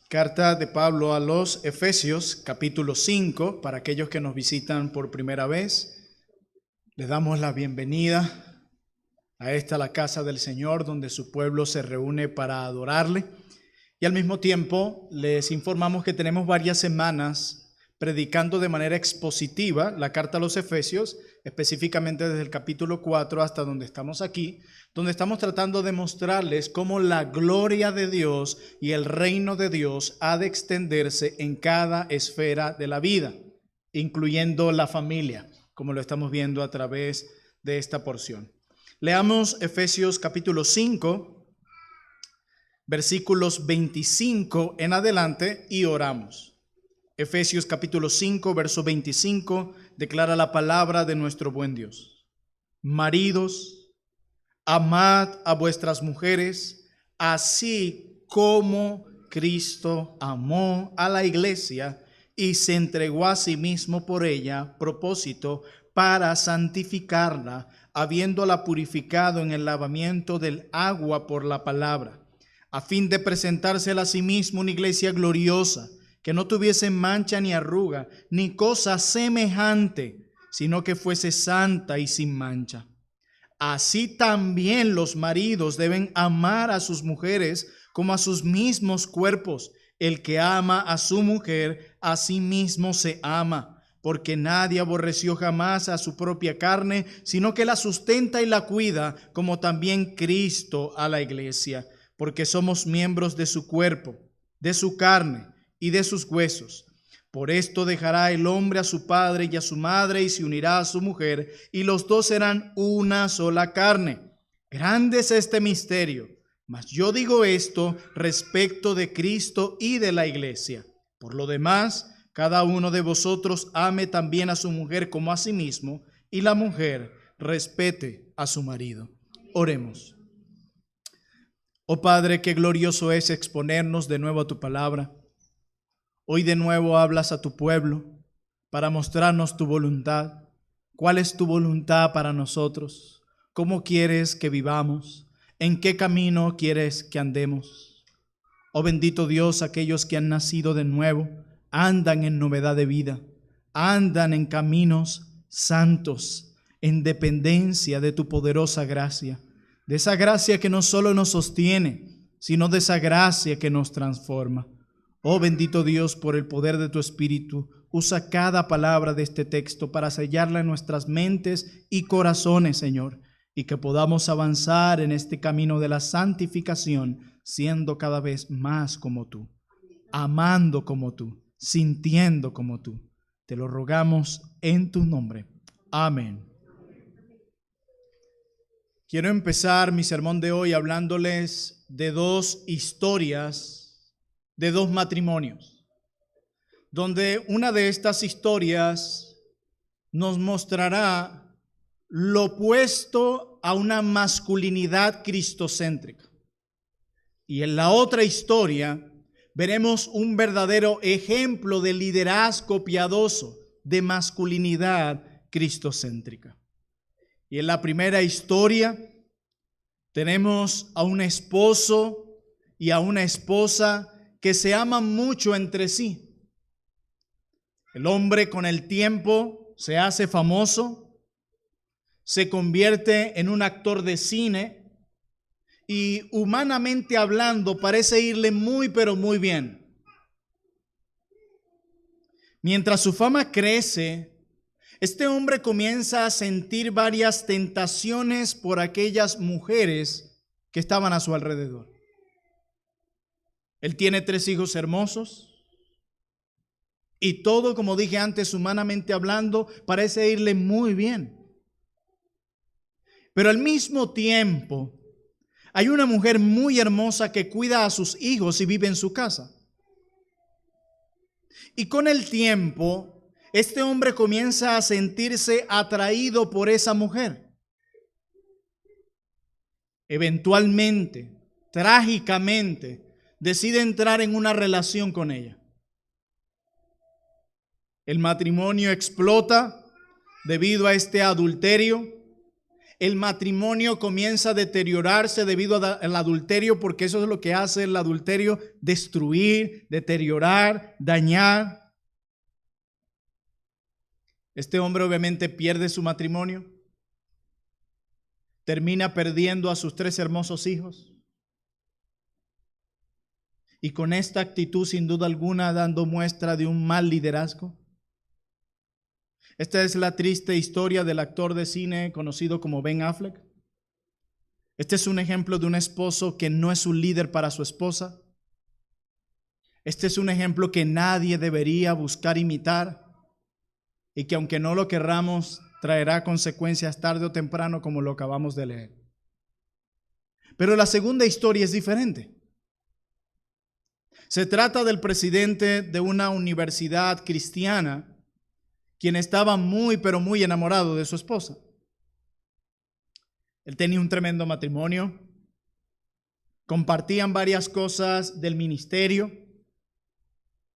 Carta de Pablo a los Efesios, capítulo 5, para aquellos que nos visitan por primera vez, les damos la bienvenida a la casa del Señor, donde su pueblo se reúne para adorarle. Y al mismo tiempo les informamos que tenemos varias semanas predicando de manera expositiva la carta a los Efesios, específicamente desde el capítulo 4 hasta donde estamos aquí, donde estamos tratando de mostrarles cómo la gloria de Dios y el reino de Dios ha de extenderse en cada esfera de la vida, incluyendo la familia, como lo estamos viendo a través de esta porción. Leamos Efesios capítulo 5, versículos 25 en adelante y oramos. Efesios capítulo 5, verso 25, declara la palabra de nuestro buen Dios. Maridos, amad a vuestras mujeres, así como Cristo amó a la iglesia y se entregó a sí mismo por ella, propósito para santificarla, habiéndola purificado en el lavamiento del agua por la palabra, a fin de presentársela a sí mismo una iglesia gloriosa, que no tuviese mancha ni arruga, ni cosa semejante, sino que fuese santa y sin mancha. Así también los maridos deben amar a sus mujeres como a sus mismos cuerpos. El que ama a su mujer, a sí mismo se ama, porque nadie aborreció jamás a su propia carne, sino que la sustenta y la cuida, como también Cristo a la iglesia, porque somos miembros de su cuerpo, de su carne y de sus huesos. Por esto dejará el hombre a su padre y a su madre y se unirá a su mujer, y los dos serán una sola carne. Grande es este misterio, mas yo digo esto respecto de Cristo y de la iglesia. Por lo demás, cada uno de vosotros ame también a su mujer como a sí mismo, y la mujer respete a su marido. Oremos. Oh Padre, qué glorioso es exponernos de nuevo a tu palabra. Hoy de nuevo hablas a tu pueblo para mostrarnos tu voluntad. ¿Cuál es tu voluntad para nosotros? ¿Cómo quieres que vivamos? ¿En qué camino quieres que andemos? Oh bendito Dios, aquellos que han nacido de nuevo andan en novedad de vida, andan en caminos santos, en dependencia de tu poderosa gracia, de esa gracia que no solo nos sostiene, sino de esa gracia que nos transforma. Oh bendito Dios, por el poder de tu Espíritu, usa cada palabra de este texto para sellarla en nuestras mentes y corazones, Señor, y que podamos avanzar en este camino de la santificación, siendo cada vez más como tú, amando como tú, sintiendo como tú. Te lo rogamos en tu nombre. Amén. Quiero empezar mi sermón de hoy hablándoles de dos historias de dos matrimonios, donde una de estas historias nos mostrará lo opuesto a una masculinidad cristocéntrica. Y en la otra historia veremos un verdadero ejemplo de liderazgo piadoso, de masculinidad cristocéntrica. Y en la primera historia tenemos a un esposo y a una esposa que se aman mucho entre sí. El hombre con el tiempo se hace famoso, se convierte en un actor de cine y humanamente hablando parece irle muy pero muy bien. Mientras su fama crece, este hombre comienza a sentir varias tentaciones por aquellas mujeres que estaban a su alrededor. Él tiene 3 hijos hermosos y todo, como dije antes, humanamente hablando, parece irle muy bien. Pero al mismo tiempo, hay una mujer muy hermosa que cuida a sus hijos y vive en su casa. Y con el tiempo, este hombre comienza a sentirse atraído por esa mujer. Eventualmente, trágicamente, decide entrar en una relación con ella. El matrimonio explota debido a este adulterio. el matrimonio comienza a deteriorarse debido al adulterio, porque eso es lo que hace el adulterio: destruir, deteriorar, dañar. Este hombre obviamente pierde su matrimonio, termina perdiendo a sus 3 hermosos hijos, y con esta actitud, sin duda alguna, dando muestra de un mal liderazgo. Esta es la triste historia del actor de cine conocido como Ben Affleck. Este es un ejemplo de un esposo que no es un líder para su esposa. Este es un ejemplo que nadie debería buscar imitar, y que aunque no lo querramos, traerá consecuencias tarde o temprano, como lo acabamos de leer. Pero la segunda historia es diferente. Se trata del presidente de una universidad cristiana, quien estaba muy, pero muy enamorado de su esposa. Él tenía un tremendo matrimonio, compartían varias cosas del ministerio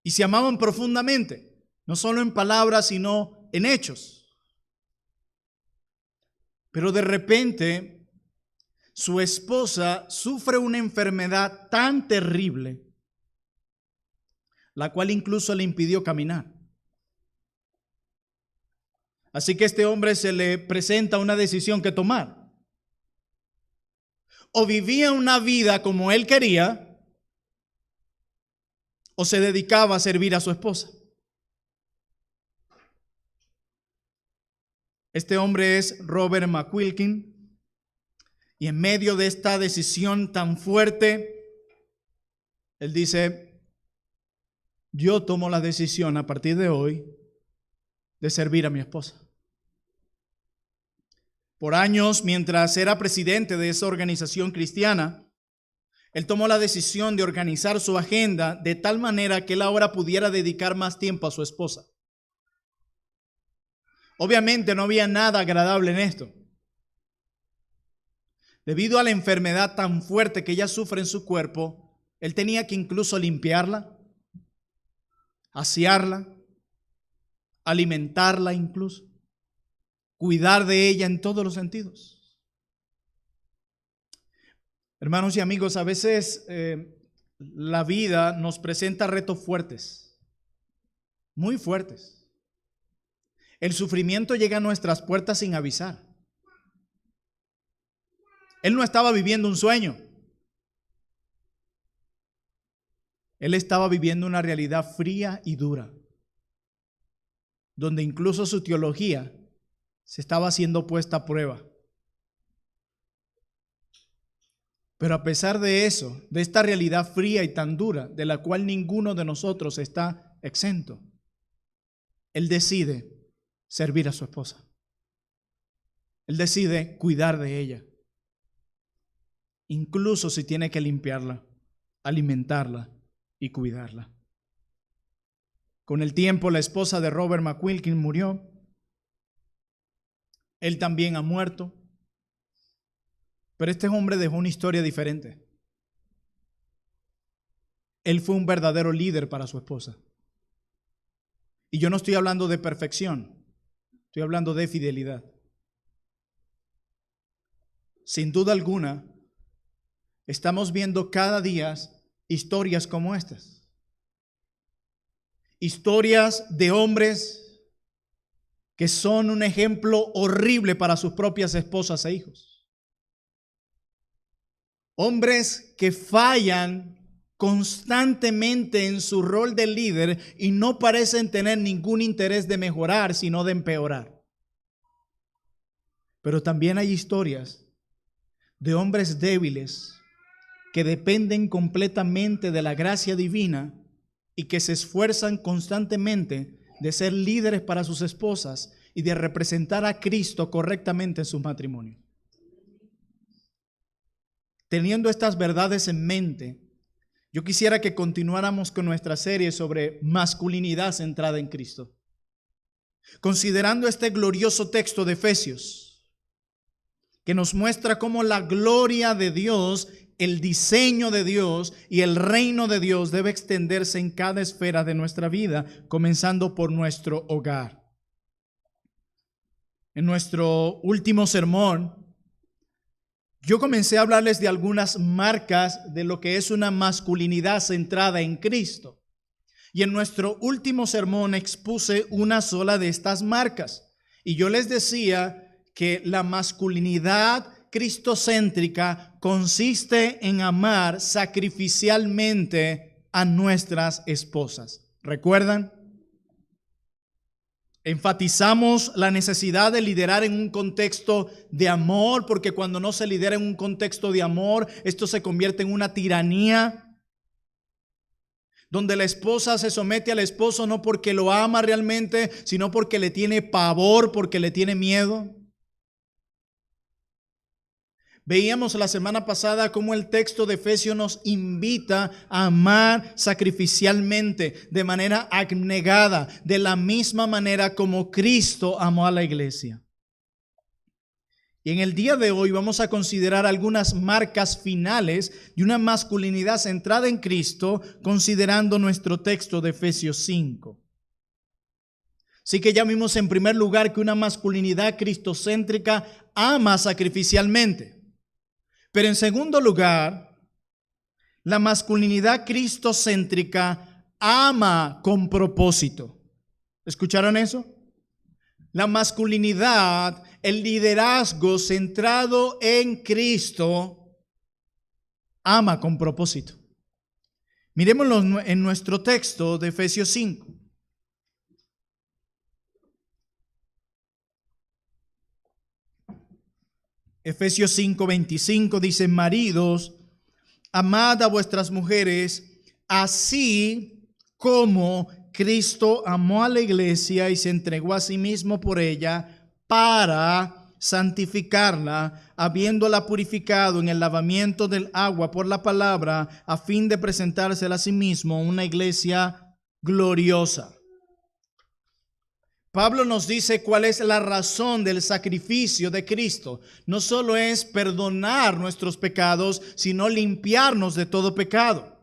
y se amaban profundamente, no solo en palabras, sino en hechos. Pero de repente, su esposa sufre una enfermedad tan terrible, la cual incluso le impidió caminar. Así que a este hombre se le presenta una decisión que tomar: o vivía una vida como él quería, o se dedicaba a servir a su esposa. Este hombre es Robert McQuilkin, y en medio de esta decisión tan fuerte, él dice: yo tomo la decisión a partir de hoy de servir a mi esposa. Por años, mientras era presidente de esa organización cristiana, él tomó la decisión de organizar su agenda de tal manera que él ahora pudiera dedicar más tiempo a su esposa. Obviamente no había nada agradable en esto. Debido a la enfermedad tan fuerte que ella sufre en su cuerpo, él tenía que incluso limpiarla, asearla, alimentarla incluso, cuidar de ella en todos los sentidos. Hermanos y amigos, a veces la vida nos presenta retos fuertes, muy fuertes. El sufrimiento llega a nuestras puertas sin avisar. Él no estaba viviendo un sueño. Él estaba viviendo una realidad fría y dura, donde incluso su teología se estaba siendo puesta a prueba. Pero a pesar de eso, de esta realidad fría y tan dura, de la cual ninguno de nosotros está exento, él decide servir a su esposa. Él decide cuidar de ella, incluso si tiene que limpiarla, alimentarla y cuidarla. Con el tiempo, la esposa de Robert McQuilkin murió. Él también ha muerto. Pero este hombre dejó una historia diferente. Él fue un verdadero líder para su esposa. Y yo no estoy hablando de perfección, estoy hablando de fidelidad. Sin duda alguna, estamos viendo cada día historias como estas. Historias de hombres que son un ejemplo horrible para sus propias esposas e hijos. Hombres que fallan constantemente en su rol de líder y no parecen tener ningún interés de mejorar, sino de empeorar. Pero también hay historias de hombres débiles que dependen completamente de la gracia divina y que se esfuerzan constantemente de ser líderes para sus esposas y de representar a Cristo correctamente en sus matrimonios. Teniendo estas verdades en mente, yo quisiera que continuáramos con nuestra serie sobre masculinidad centrada en Cristo, considerando este glorioso texto de Efesios, que nos muestra cómo la gloria de Dios, el diseño de Dios y el reino de Dios debe extenderse en cada esfera de nuestra vida, comenzando por nuestro hogar. En nuestro último sermón, yo comencé a hablarles de algunas marcas de lo que es una masculinidad centrada en Cristo. Y en nuestro último sermón expuse una sola de estas marcas. Y yo les decía que la masculinidad cristocéntrica consiste en amar sacrificialmente a nuestras esposas. ¿Recuerdan? Enfatizamos la necesidad de liderar en un contexto de amor, porque cuando no se lidera en un contexto de amor, esto se convierte en una tiranía, donde la esposa se somete al esposo no porque lo ama realmente, sino porque le tiene pavor, porque le tiene miedo. Veíamos la semana pasada cómo el texto de Efesios nos invita a amar sacrificialmente, de manera abnegada, de la misma manera como Cristo amó a la iglesia. Y en el día de hoy vamos a considerar algunas marcas finales de una masculinidad centrada en Cristo, considerando nuestro texto de Efesios 5. Así que ya vimos en primer lugar que una masculinidad cristocéntrica ama sacrificialmente. Pero en segundo lugar, la masculinidad cristocéntrica ama con propósito. ¿Escucharon eso? La masculinidad, el liderazgo centrado en Cristo, ama con propósito. Miremoslo en nuestro texto de Efesios 5. Efesios 5:25 dice: maridos, amad a vuestras mujeres, así como Cristo amó a la iglesia y se entregó a sí mismo por ella para santificarla, habiéndola purificado en el lavamiento del agua por la palabra, a fin de presentársela a sí mismo una iglesia gloriosa. Pablo nos dice cuál es la razón del sacrificio de Cristo. No solo es perdonar nuestros pecados, sino limpiarnos de todo pecado.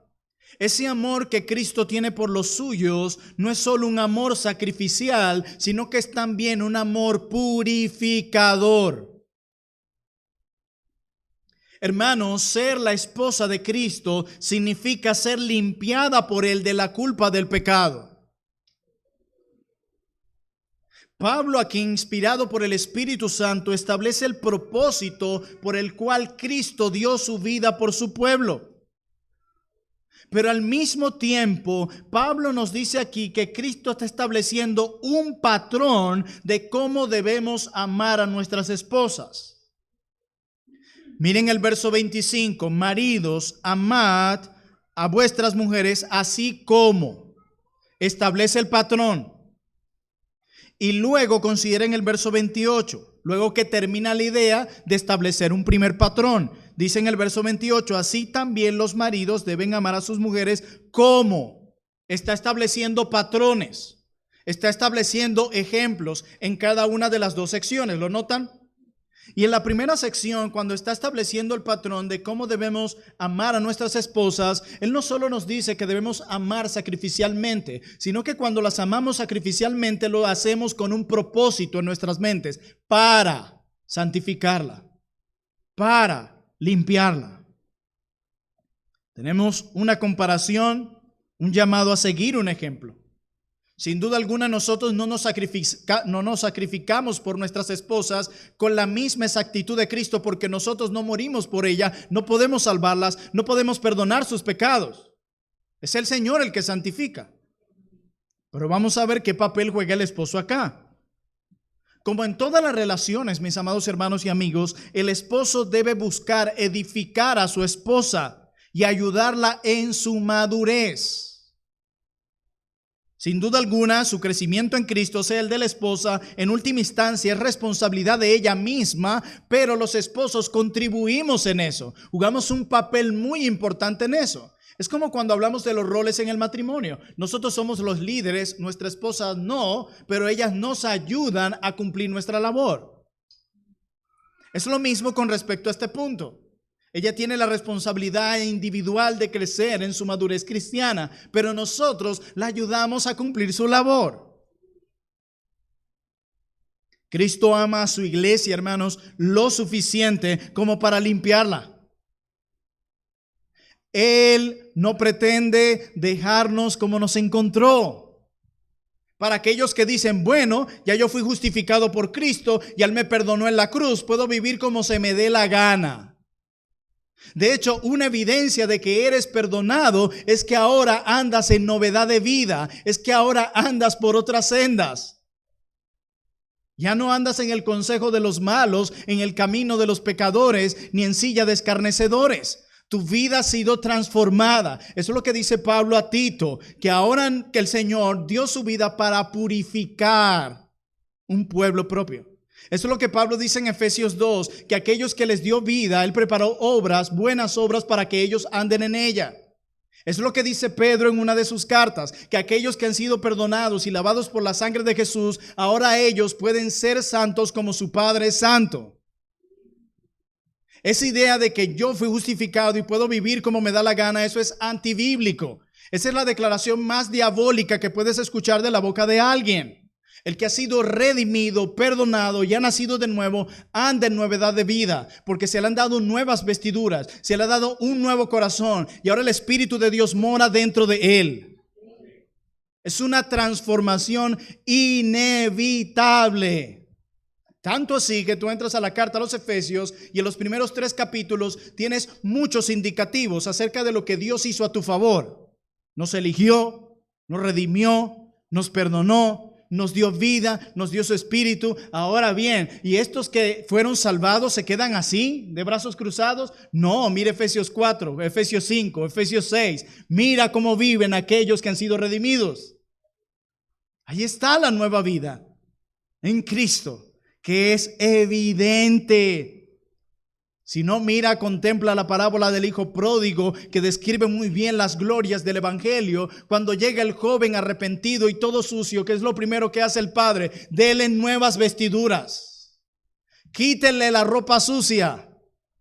Ese amor que Cristo tiene por los suyos no es solo un amor sacrificial, sino que es también un amor purificador. Hermanos, ser la esposa de Cristo significa ser limpiada por Él de la culpa del pecado. Pablo, aquí inspirado por el Espíritu Santo, establece el propósito por el cual Cristo dio su vida por su pueblo. Pero al mismo tiempo, Pablo nos dice aquí que Cristo está estableciendo un patrón de cómo debemos amar a nuestras esposas. Miren el verso 25, maridos, amad a vuestras mujeres así como. Establece el patrón. Y luego consideren el verso 28, luego que termina la idea de establecer un primer patrón. Dice en el verso 28, así también los maridos deben amar a sus mujeres como. Está estableciendo patrones, está estableciendo ejemplos en cada una de las dos secciones. ¿Lo notan? Y en la primera sección, cuando está estableciendo el patrón de cómo debemos amar a nuestras esposas, Él no solo nos dice que debemos amar sacrificialmente, sino que cuando las amamos sacrificialmente lo hacemos con un propósito en nuestras mentes, para santificarla, para limpiarla. Tenemos una comparación, un llamado a seguir un ejemplo. Sin duda alguna nosotros no nos sacrificamos por nuestras esposas con la misma exactitud de Cristo, porque nosotros no morimos por ella, no podemos salvarlas, no podemos perdonar sus pecados. Es el Señor el que santifica. Pero vamos a ver qué papel juega el esposo acá. Como en todas las relaciones, mis amados hermanos y amigos, el esposo debe buscar edificar a su esposa y ayudarla en su madurez. Sin duda alguna, su crecimiento en Cristo, sea el de la esposa, en última instancia es responsabilidad de ella misma, pero los esposos contribuimos en eso. Jugamos un papel muy importante en eso. Es como cuando hablamos de los roles en el matrimonio. Nosotros somos los líderes, nuestra esposa no, pero ellas nos ayudan a cumplir nuestra labor. Es lo mismo con respecto a este punto. Ella tiene la responsabilidad individual de crecer en su madurez cristiana, pero nosotros la ayudamos a cumplir su labor. Cristo ama a su iglesia, hermanos, lo suficiente como para limpiarla. Él no pretende dejarnos como nos encontró. Para aquellos que dicen, bueno, ya yo fui justificado por Cristo y Él me perdonó en la cruz, puedo vivir como se me dé la gana. De hecho, una evidencia de que eres perdonado es que ahora andas en novedad de vida, es que ahora andas por otras sendas. Ya no andas en el consejo de los malos, en el camino de los pecadores, ni en silla de escarnecedores. Tu vida ha sido transformada. Eso es lo que dice Pablo a Tito, que ahora que el Señor dio su vida para purificar un pueblo propio. Eso es lo que Pablo dice en Efesios 2, que aquellos que les dio vida, Él preparó obras, buenas obras para que ellos anden en ella. Eso es lo que dice Pedro en una de sus cartas, que aquellos que han sido perdonados y lavados por la sangre de Jesús, ahora ellos pueden ser santos como su Padre es santo. Esa idea de que yo fui justificado y puedo vivir como me da la gana, eso es antibíblico. Esa es la declaración más diabólica que puedes escuchar de la boca de alguien. El que ha sido redimido, perdonado y ha nacido de nuevo, anda en novedad de vida, porque se le han dado nuevas vestiduras, se le ha dado un nuevo corazón y ahora el Espíritu de Dios mora dentro de él. Es una transformación inevitable. Tanto así que tú entras a la carta a los Efesios y en los primeros 3 capítulos tienes muchos indicativos acerca de lo que Dios hizo a tu favor. Nos eligió, nos redimió, nos perdonó, nos dio vida, nos dio su espíritu. Ahora bien, ¿y estos que fueron salvados se quedan así, de brazos cruzados? No, mira Efesios 4, Efesios 5, Efesios 6. Mira cómo viven aquellos que han sido redimidos. Ahí está la nueva vida en Cristo, que es evidente. Si no, mira, contempla la parábola del hijo pródigo, que describe muy bien las glorias del evangelio. Cuando llega el joven arrepentido y todo sucio, ¿qué es lo primero que hace el padre? Dele nuevas vestiduras. Quítenle la ropa sucia.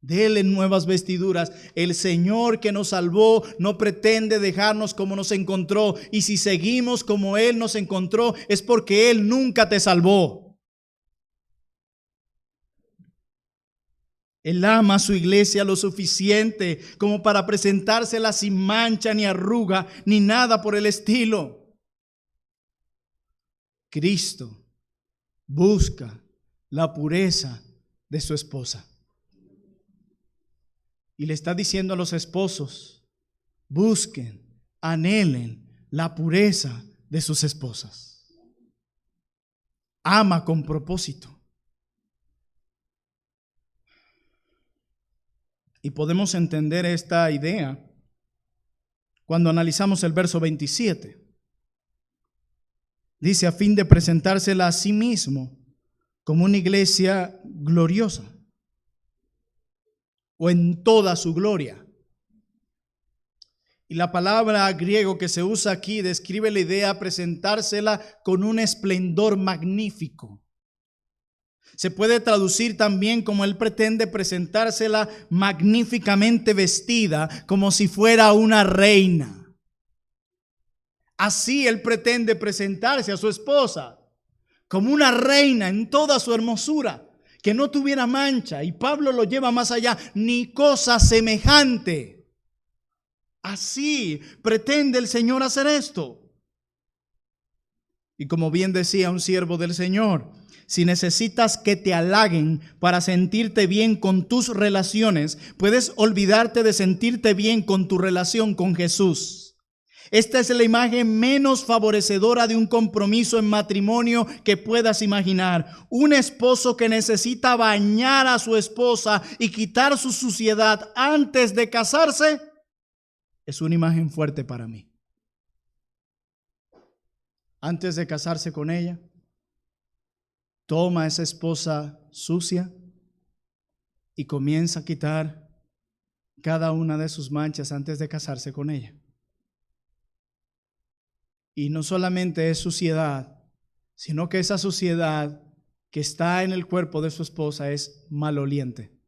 Dele nuevas vestiduras. El Señor que nos salvó no pretende dejarnos como nos encontró. Y si seguimos como Él nos encontró, es porque Él nunca te salvó. Él ama a su iglesia lo suficiente como para presentársela sin mancha ni arruga ni nada por el estilo. Cristo busca la pureza de su esposa. Y le está diciendo a los esposos, busquen, anhelen la pureza de sus esposas. Ama con propósito. Y podemos entender esta idea cuando analizamos el verso 27. Dice, a fin de presentársela a sí mismo como una iglesia gloriosa, o en toda su gloria. Y la palabra griego que se usa aquí describe la idea presentársela con un esplendor magnífico. Se puede traducir también como Él pretende presentársela magníficamente vestida, como si fuera una reina. Así Él pretende presentarse a su esposa, como una reina en toda su hermosura, que no tuviera mancha. Y Pablo lo lleva más allá, ni cosa semejante. Así pretende el Señor hacer esto. Y como bien decía un siervo del Señor, si necesitas que te halaguen para sentirte bien con tus relaciones, puedes olvidarte de sentirte bien con tu relación con Jesús. Esta es la imagen menos favorecedora de un compromiso en matrimonio que puedas imaginar. Un esposo que necesita bañar a su esposa y quitar su suciedad antes de casarse es una imagen fuerte para mí. Antes de casarse con ella, toma a esa esposa sucia y comienza a quitar cada una de sus manchas antes de casarse con ella. Y no solamente es suciedad, sino que esa suciedad que está en el cuerpo de su esposa es maloliente.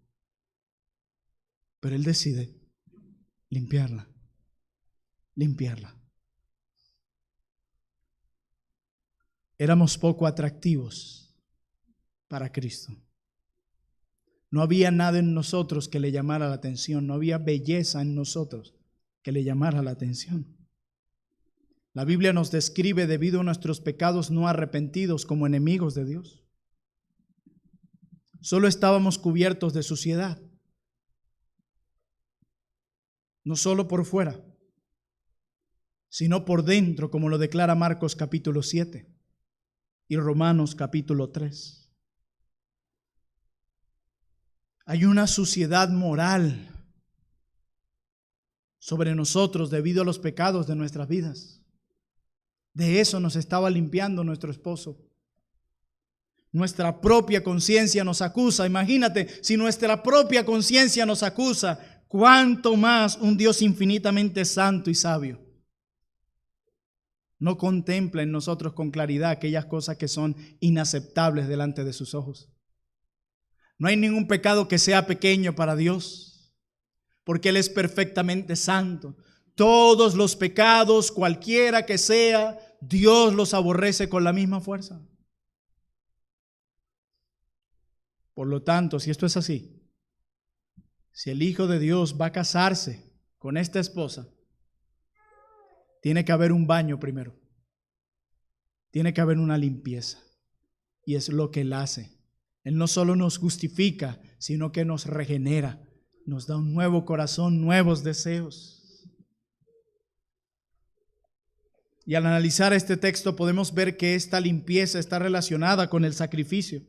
Pero él decide limpiarla. Éramos poco atractivos. para Cristo. No había nada en nosotros que le llamara la atención, no había belleza en nosotros que le llamara la atención. La Biblia nos describe debido a nuestros pecados no arrepentidos como enemigos de Dios. Solo estábamos cubiertos de suciedad, no solo por fuera, sino por dentro, como lo declara Marcos capítulo 7 y Romanos capítulo 3. Hay una suciedad moral sobre nosotros debido a los pecados de nuestras vidas. De eso nos estaba limpiando nuestro esposo. Nuestra propia conciencia nos acusa. Imagínate, si nuestra propia conciencia nos acusa, ¿cuánto más un Dios infinitamente santo y sabio no contempla en nosotros con claridad aquellas cosas que son inaceptables delante de sus ojos? No hay ningún pecado que sea pequeño para Dios, porque Él es perfectamente santo. Todos los pecados, cualquiera que sea, Dios los aborrece con la misma fuerza. Por lo tanto, si esto es así, si el Hijo de Dios va a casarse con esta esposa, tiene que haber un baño primero. Tiene que haber una limpieza. Y es lo que Él hace. Él no solo nos justifica, sino que nos regenera, nos da un nuevo corazón, nuevos deseos. Y al analizar este texto podemos ver que esta limpieza está relacionada con el sacrificio.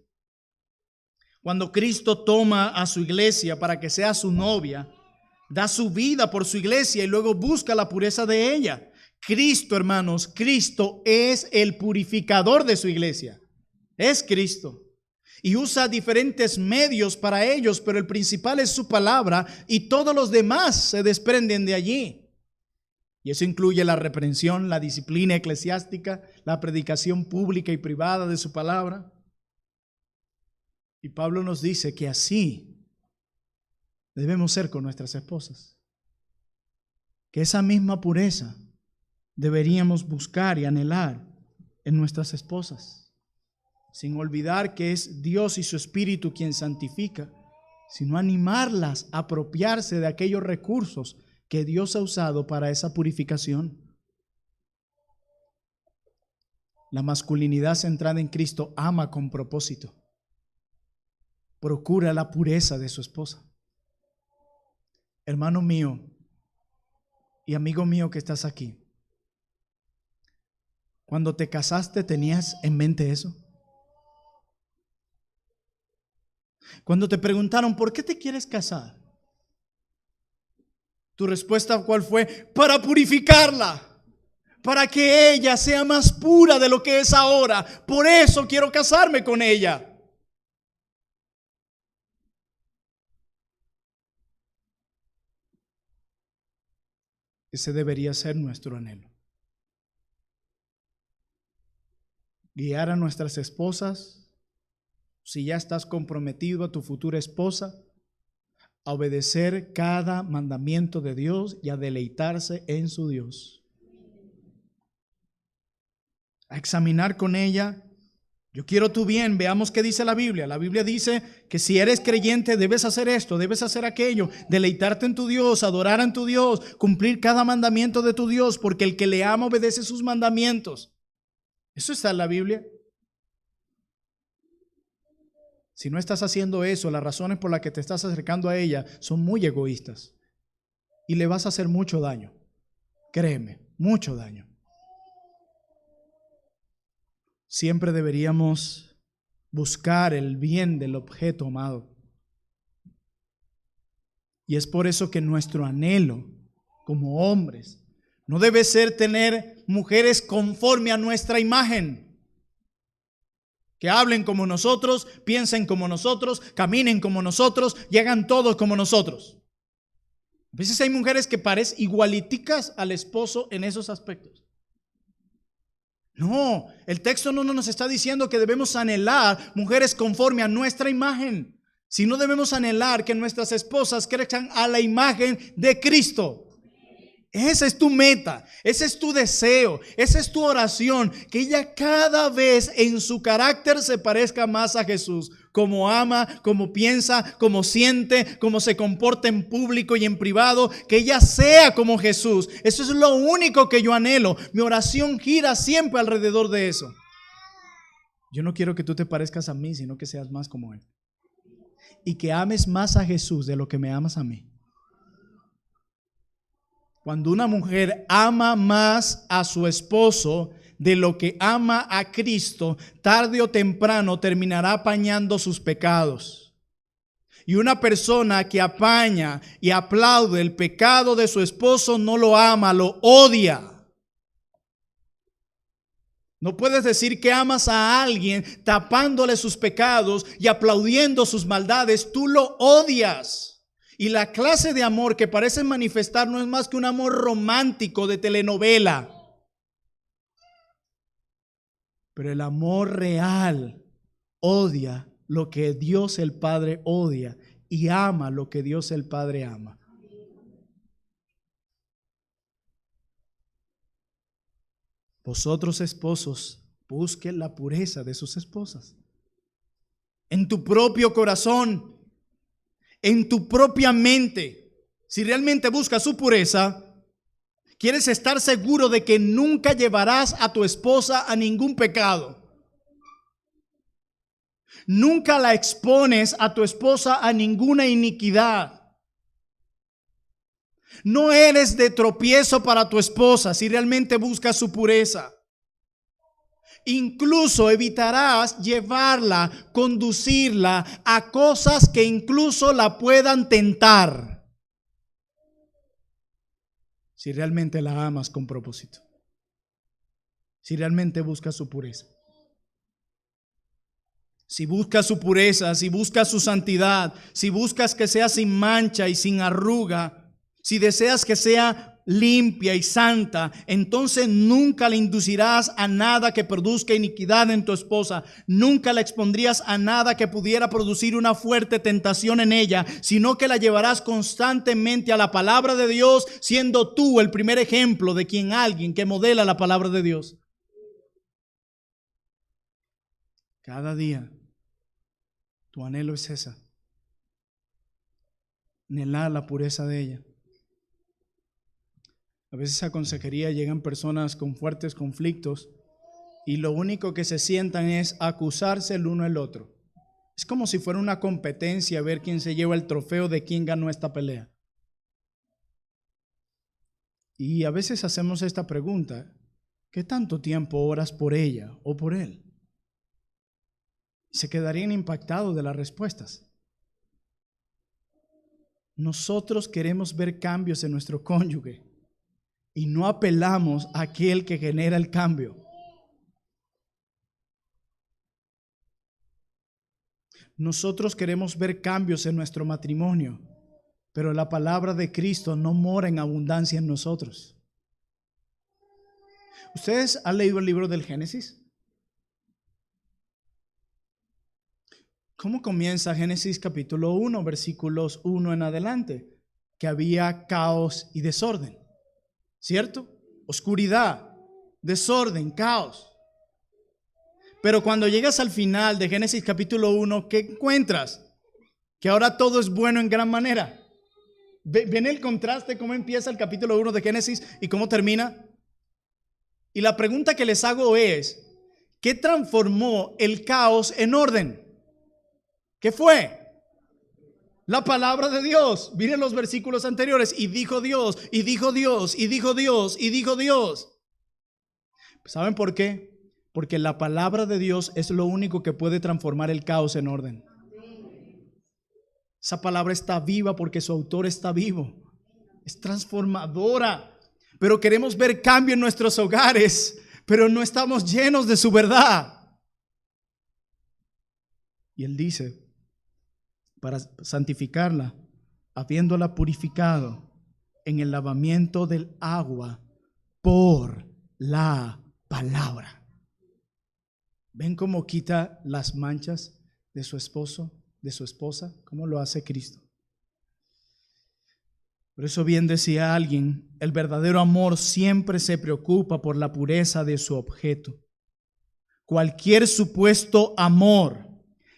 Cuando Cristo toma a su iglesia para que sea su novia, da su vida por su iglesia y luego busca la pureza de ella. Cristo, hermanos, Cristo es el purificador de su iglesia. Es Cristo. Y usa diferentes medios para ellos, pero el principal es su palabra y todos los demás se desprenden de allí. Y eso incluye la reprensión, la disciplina eclesiástica, la predicación pública y privada de su palabra. Y Pablo nos dice que así debemos ser con nuestras esposas. Que esa misma pureza deberíamos buscar y anhelar en nuestras esposas. Sin olvidar que es Dios y su Espíritu quien santifica, sino animarlas a apropiarse de aquellos recursos que Dios ha usado para esa purificación. La masculinidad centrada en Cristo ama con propósito. Procura la pureza de su esposa. Hermano mío y amigo mío que estás aquí, cuando te casaste, ¿tenías en mente eso? Cuando te preguntaron, ¿por qué te quieres casar? Tu respuesta, ¿cuál fue? Para purificarla, para que ella sea más pura de lo que es ahora. Por eso quiero casarme con ella. Ese debería ser nuestro anhelo. Guiar a nuestras esposas, si ya estás comprometido a tu futura esposa, a obedecer cada mandamiento de Dios y a deleitarse en su Dios. A examinar con ella, yo quiero tu bien, veamos qué dice la Biblia. La Biblia dice que si eres creyente debes hacer esto, debes hacer aquello, deleitarte en tu Dios, adorar en tu Dios, cumplir cada mandamiento de tu Dios, porque el que le ama obedece sus mandamientos. Eso está en la Biblia. Si no estás haciendo eso, las razones por las que te estás acercando a ella son muy egoístas y le vas a hacer mucho daño. Créeme, mucho daño. Siempre deberíamos buscar el bien del objeto amado. Y es por eso que nuestro anhelo como hombres no debe ser tener mujeres conforme a nuestra imagen. Que hablen como nosotros, piensen como nosotros, caminen como nosotros y hagan todo como nosotros. A veces hay mujeres que parecen igualiticas al esposo en esos aspectos. No, el texto no nos está diciendo que debemos anhelar mujeres conforme a nuestra imagen, sino debemos anhelar que nuestras esposas crezcan a la imagen de Cristo. Esa es tu meta, ese es tu deseo, esa es tu oración, que ella cada vez en su carácter se parezca más a Jesús, como ama, como piensa, como siente, como se comporta en público y en privado, que ella sea como Jesús. Eso es lo único que yo anhelo. Mi oración gira siempre alrededor de eso. Yo no quiero que tú te parezcas a mí, sino que seas más como Él. Y que ames más a Jesús de lo que me amas a mí. Cuando una mujer ama más a su esposo de lo que ama a Cristo, tarde o temprano terminará apañando sus pecados. Y una persona que apaña y aplaude el pecado de su esposo no lo ama, lo odia. No puedes decir que amas a alguien tapándole sus pecados y aplaudiendo sus maldades. Tú lo odias. Y la clase de amor que parece manifestar no es más que un amor romántico de telenovela. Pero el amor real odia lo que Dios el Padre odia y ama lo que Dios el Padre ama. Vosotros, esposos, busquen la pureza de sus esposas. En tu propio corazón, en tu propia mente. Si realmente buscas su pureza, quieres estar seguro de que nunca llevarás a tu esposa a ningún pecado. Nunca la expones a tu esposa a ninguna iniquidad. No eres de tropiezo para tu esposa si realmente buscas su pureza. Incluso evitarás llevarla, conducirla a cosas que incluso la puedan tentar. Si realmente la amas con propósito. Si realmente buscas su pureza. Si buscas su pureza, si buscas su santidad, si buscas que sea sin mancha y sin arruga, si deseas que sea limpia y santa, entonces nunca le inducirás a nada que produzca iniquidad en tu esposa. Nunca la expondrías a nada que pudiera producir una fuerte tentación en ella, sino que la llevarás constantemente a la palabra de Dios, siendo tú el primer ejemplo de alguien que modela la palabra de Dios. Cada día tu anhelo es esa, anhelar la pureza de ella. A veces a consejería llegan personas con fuertes conflictos y lo único que se sientan es acusarse el uno al otro. Es como si fuera una competencia a ver quién se lleva el trofeo de quién ganó esta pelea. Y a veces hacemos esta pregunta: ¿qué tanto tiempo oras por ella o por él? Se quedarían impactados de las respuestas. Nosotros queremos ver cambios en nuestro cónyuge y no apelamos a aquel que genera el cambio. Nosotros queremos ver cambios en nuestro matrimonio, pero la palabra de Cristo no mora en abundancia en nosotros. ¿Ustedes han leído el libro del Génesis? ¿Cómo comienza Génesis capítulo 1, versículos 1 en adelante? Que había caos y desorden, ¿cierto? Oscuridad, desorden, caos. Pero cuando llegas al final de Génesis capítulo 1, ¿qué encuentras? Que ahora todo es bueno en gran manera. ¿Ven el contraste? ¿Cómo empieza el capítulo 1 de Génesis y cómo termina? Y la pregunta que les hago es: ¿qué transformó el caos en orden? ¿Qué fue? La palabra de Dios. Miren los versículos anteriores. Y dijo Dios, y dijo Dios, y dijo Dios, y dijo Dios. ¿Saben por qué? Porque la palabra de Dios es lo único que puede transformar el caos en orden. Esa palabra está viva porque su autor está vivo. Es transformadora. Pero queremos ver cambio en nuestros hogares, pero no estamos llenos de su verdad. Y él dice: para santificarla, habiéndola purificado en el lavamiento del agua por la palabra. ¿Ven cómo quita las manchas de su esposo, de su esposa? ¿Cómo lo hace Cristo? Por eso bien decía alguien, el verdadero amor siempre se preocupa por la pureza de su objeto. Cualquier supuesto amor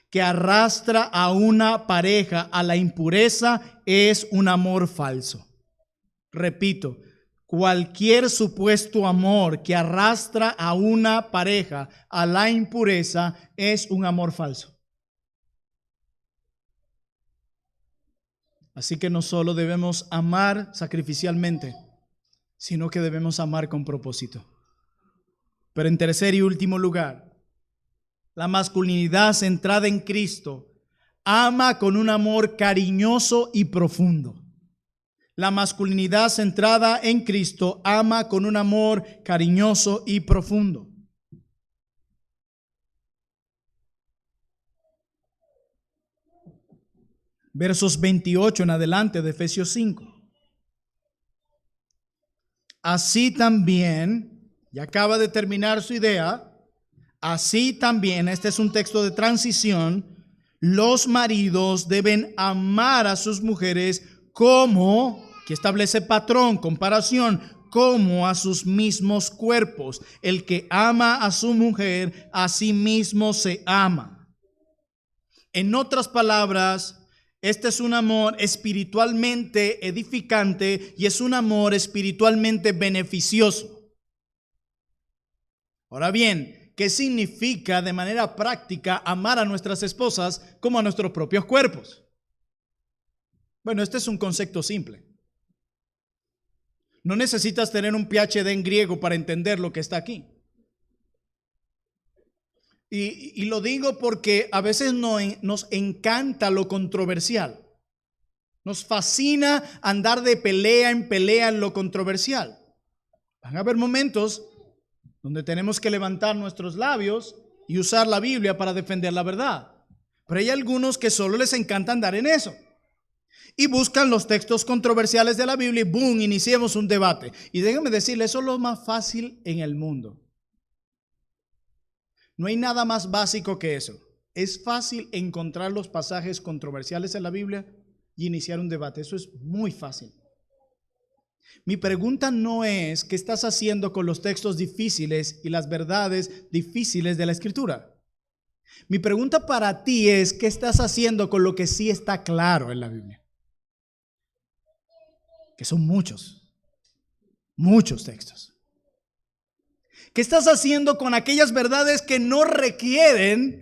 que arrastra a una pareja a la impureza es un amor falso. Repito, cualquier supuesto amor que arrastra a una pareja a la impureza es un amor falso. Así que no solo debemos amar sacrificialmente, sino que debemos amar con propósito. Pero en tercer y último lugar, la masculinidad centrada en Cristo ama con un amor cariñoso y profundo. La masculinidad centrada en Cristo ama con un amor cariñoso y profundo. Versos 28 en adelante de Efesios 5. Así también, y acaba de terminar su idea, así también, este es un texto de transición, los maridos deben amar a sus mujeres como, que establece patrón, comparación, como a sus mismos cuerpos. El que ama a su mujer, a sí mismo se ama. En otras palabras, este es un amor espiritualmente edificante y es un amor espiritualmente beneficioso. Ahora bien, ¿qué significa de manera práctica amar a nuestras esposas como a nuestros propios cuerpos? Bueno, este es un concepto simple. No necesitas tener un PhD en griego para entender lo que está aquí. Y lo digo porque a veces nos encanta lo controversial. Nos fascina andar de pelea en lo controversial. Van a haber momentos donde tenemos que levantar nuestros labios y usar la Biblia para defender la verdad. Pero hay algunos que solo les encanta andar en eso. Y buscan los textos controversiales de la Biblia y ¡boom! Iniciemos un debate. Y déjenme decirles, eso es lo más fácil en el mundo. No hay nada más básico que eso. Es fácil encontrar los pasajes controversiales en la Biblia y iniciar un debate. Eso es muy fácil. Mi pregunta no es qué estás haciendo con los textos difíciles y las verdades difíciles de la Escritura. Mi pregunta para ti es qué estás haciendo con lo que sí está claro en la Biblia. Que son muchos textos. ¿Qué estás haciendo con aquellas verdades que no requieren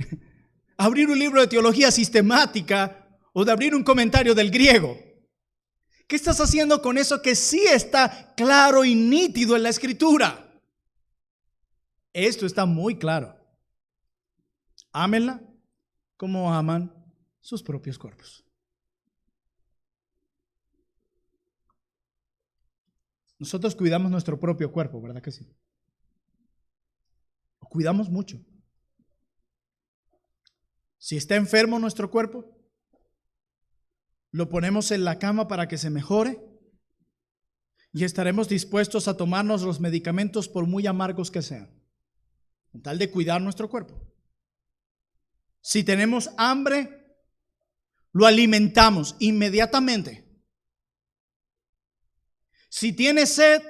abrir un libro de teología sistemática o de abrir un comentario del griego? ¿Qué estás haciendo con eso que sí está claro y nítido en la Escritura? Esto está muy claro. Ámenla como aman sus propios cuerpos. Nosotros cuidamos nuestro propio cuerpo, ¿verdad que sí? Lo cuidamos mucho. Si está enfermo nuestro cuerpo, lo ponemos en la cama para que se mejore y estaremos dispuestos a tomarnos los medicamentos por muy amargos que sean, con tal de cuidar nuestro cuerpo. Si tenemos hambre, lo alimentamos inmediatamente. Si tiene sed,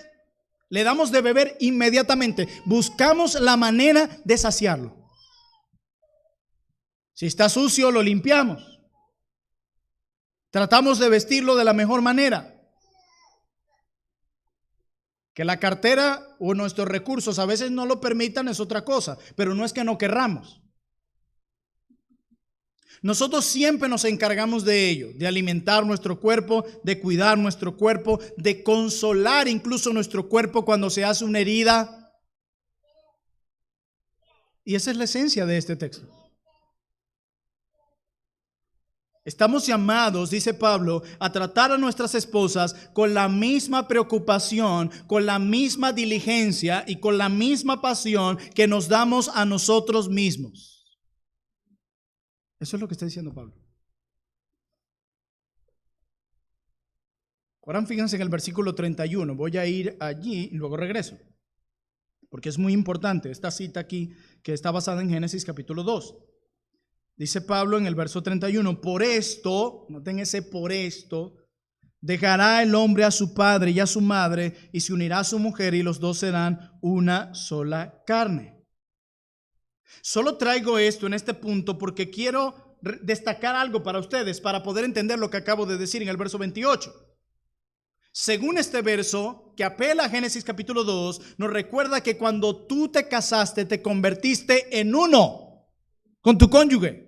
le damos de beber inmediatamente. Buscamos la manera de saciarlo. Si está sucio, lo limpiamos. Tratamos de vestirlo de la mejor manera. Que la cartera o nuestros recursos a veces no lo permitan es otra cosa, pero no es que no querramos. Nosotros siempre nos encargamos de ello, de alimentar nuestro cuerpo, de cuidar nuestro cuerpo, de consolar incluso nuestro cuerpo cuando se hace una herida. Y esa es la esencia de este texto. Estamos llamados, dice Pablo, a tratar a nuestras esposas con la misma preocupación, con la misma diligencia y con la misma pasión que nos damos a nosotros mismos. Eso es lo que está diciendo Pablo. Ahora fíjense en el versículo 31. Voy a ir allí y luego regreso, porque es muy importante esta cita aquí que está basada en Génesis capítulo 2. Dice Pablo en el verso 31, por esto, noten ese por esto, Dejará el hombre a su padre y a su madre y se unirá a su mujer y los dos serán una sola carne. Solo traigo esto en este punto porque quiero destacar algo para ustedes, para poder entender lo que acabo de decir en el verso 28. Según este verso, que apela a Génesis capítulo 2, nos recuerda que cuando tú te casaste, te convertiste en uno con tu cónyuge.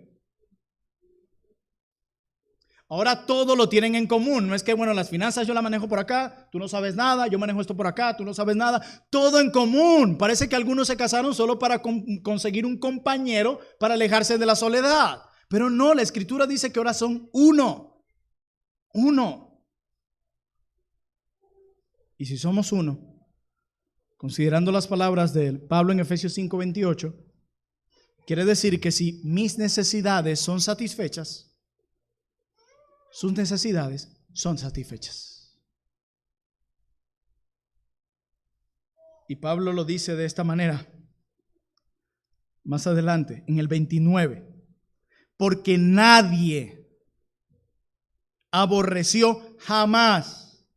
Ahora todo lo tienen en común. No es que, bueno, las finanzas yo las manejo por acá, tú no sabes nada, yo manejo esto por acá, tú no sabes nada. Todo en común. Parece que algunos se casaron solo para conseguir un compañero para alejarse de la soledad. Pero no, la Escritura dice que ahora son uno. Uno. Y si somos uno, considerando las palabras de Pablo en Efesios 5:28, quiere decir que si mis necesidades son satisfechas, sus necesidades son satisfechas. Y Pablo lo dice de esta manera más adelante, en el 29. Porque nadie aborreció jamás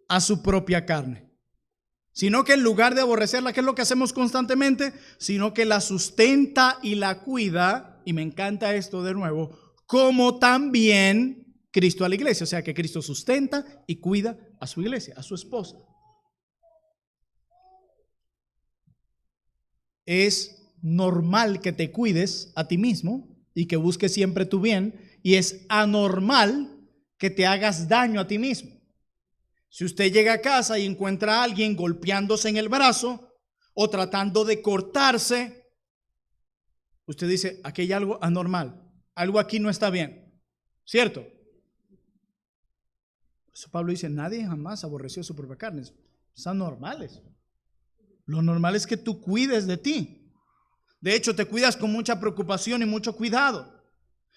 a su propia carne, sino que en lugar de aborrecerla, ¿qué es lo que hacemos constantemente? Sino que la sustenta y la cuida, y me encanta esto de nuevo, como también Cristo a la iglesia. O sea que Cristo sustenta y cuida a su iglesia, a su esposa. Es normal que te cuides a ti mismo y que busques siempre tu bien, y es anormal que te hagas daño a ti mismo. Si usted llega a casa y encuentra a alguien golpeándose en el brazo o tratando de cortarse, usted dice, aquí hay algo anormal, algo aquí no está bien, ¿cierto? Eso Pablo dice, nadie jamás aborreció su propia carne. Son normales. Lo normal es que tú cuides de ti. De hecho, te cuidas con mucha preocupación y mucho cuidado.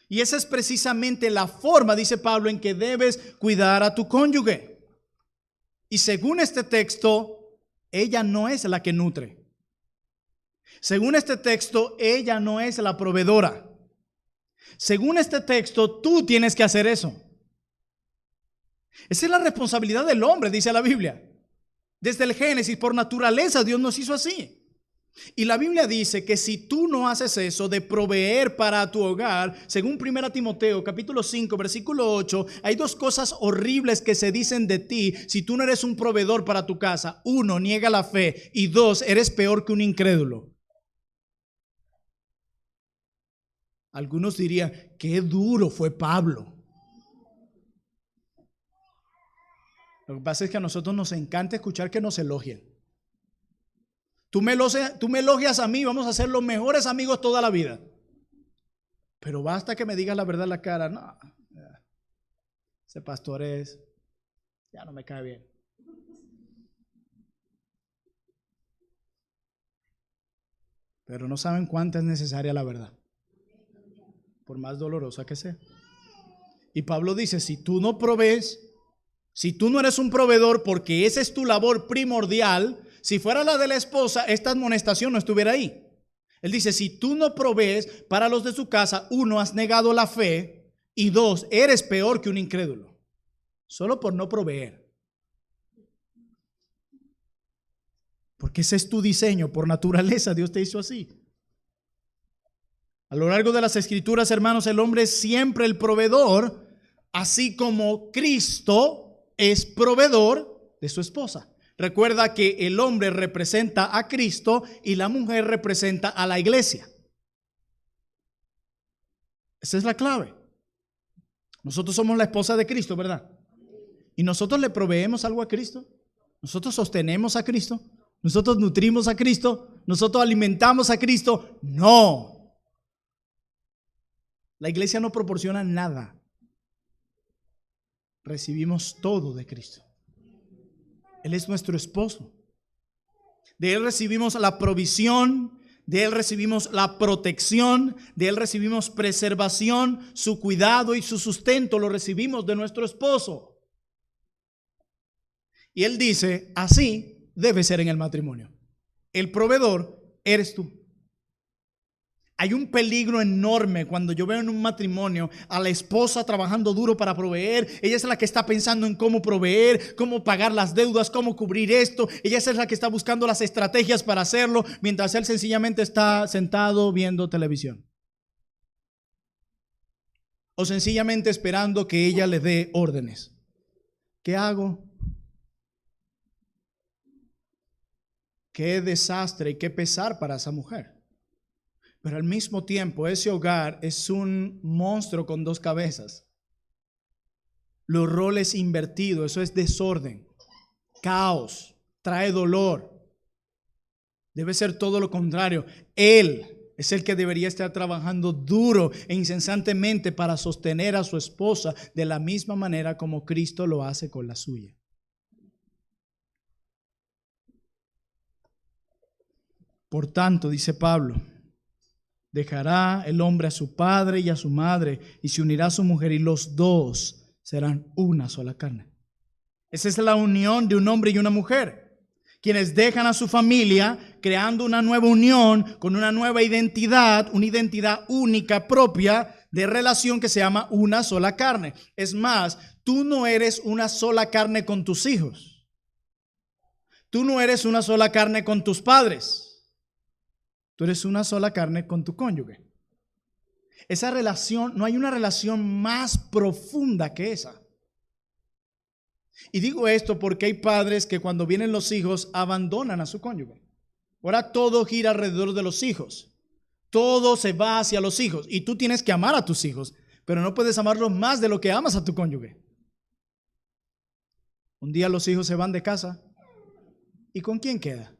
Y esa es precisamente la forma, dice Pablo, en que debes cuidar a tu cónyuge. Y según este texto, ella no es la que nutre. Según este texto, ella no es la proveedora. Según este texto, tú tienes que hacer eso. Esa es la responsabilidad del hombre, dice la Biblia. Desde el Génesis, por naturaleza, Dios nos hizo así. Y la Biblia dice que si tú no haces eso de proveer para tu hogar, según 1 Timoteo capítulo 5 versículo 8, hay dos cosas horribles que se dicen de ti si tú no eres un proveedor para tu casa. Uno, niega la fe, y dos, eres peor que un incrédulo. Algunos dirían, qué duro fue Pablo. Lo que pasa es que a nosotros nos encanta escuchar que nos elogien. Tú me elogias a mí, vamos a ser los mejores amigos toda la vida. Pero basta que me digas la verdad en la cara. No, ese pastor ya no me cae bien. Pero no saben cuánta es necesaria la verdad, por más dolorosa que sea. Y Pablo dice, si tú no provees, si tú no eres un proveedor, porque esa es tu labor primordial. Si fuera la de la esposa, esta admonestación no estuviera ahí. Él dice, si tú no provees para los de su casa, uno, has negado la fe, y dos, eres peor que un incrédulo, solo por no proveer. Porque ese es tu diseño, por naturaleza Dios te hizo así. A lo largo de las Escrituras, hermanos, el hombre es siempre el proveedor, así como Cristo es proveedor de su esposa. Recuerda que el hombre representa a Cristo y la mujer representa a la iglesia. Esa es la clave. Nosotros somos la esposa de Cristo, ¿verdad? Y nosotros le proveemos algo a Cristo. Nosotros sostenemos a Cristo. Nosotros nutrimos a Cristo. Nosotros alimentamos a Cristo. No. La iglesia no proporciona nada. Recibimos todo de Cristo. Él es nuestro esposo. De Él recibimos la provisión, de Él recibimos la protección, de Él recibimos preservación, su cuidado y su sustento lo recibimos de nuestro esposo. Y Él dice, así debe ser en el matrimonio. El proveedor eres tú. Hay un peligro enorme cuando yo veo en un matrimonio a la esposa trabajando duro para proveer. Ella es la que está pensando en cómo proveer, cómo pagar las deudas, cómo cubrir esto. Ella es la que está buscando las estrategias para hacerlo, mientras él sencillamente está sentado viendo televisión. O sencillamente esperando que ella le dé órdenes. ¿Qué hago? Qué desastre y qué pesar para esa mujer. Pero al mismo tiempo, ese hogar es un monstruo con dos cabezas. Los roles invertidos, eso es desorden, caos, trae dolor. Debe ser todo lo contrario. Él es el que debería estar trabajando duro e incesantemente para sostener a su esposa de la misma manera como Cristo lo hace con la suya. Por tanto, dice Pablo, dejará el hombre a su padre y a su madre y se unirá a su mujer y los dos serán una sola carne. Esa es la unión de un hombre y una mujer, quienes dejan a su familia creando una nueva unión con una nueva identidad, una identidad única propia de relación que se llama una sola carne. Es más, tú no eres una sola carne con tus hijos. Tú no eres una sola carne con tus padres. Tú eres una sola carne con tu cónyuge. Esa relación, no hay una relación más profunda que esa. Y digo esto porque hay padres que cuando vienen los hijos abandonan a su cónyuge. Ahora todo gira alrededor de los hijos. Todo se va hacia los hijos. Y tú tienes que amar a tus hijos, pero no puedes amarlos más de lo que amas a tu cónyuge. Un día los hijos se van de casa. ¿Y con quién queda?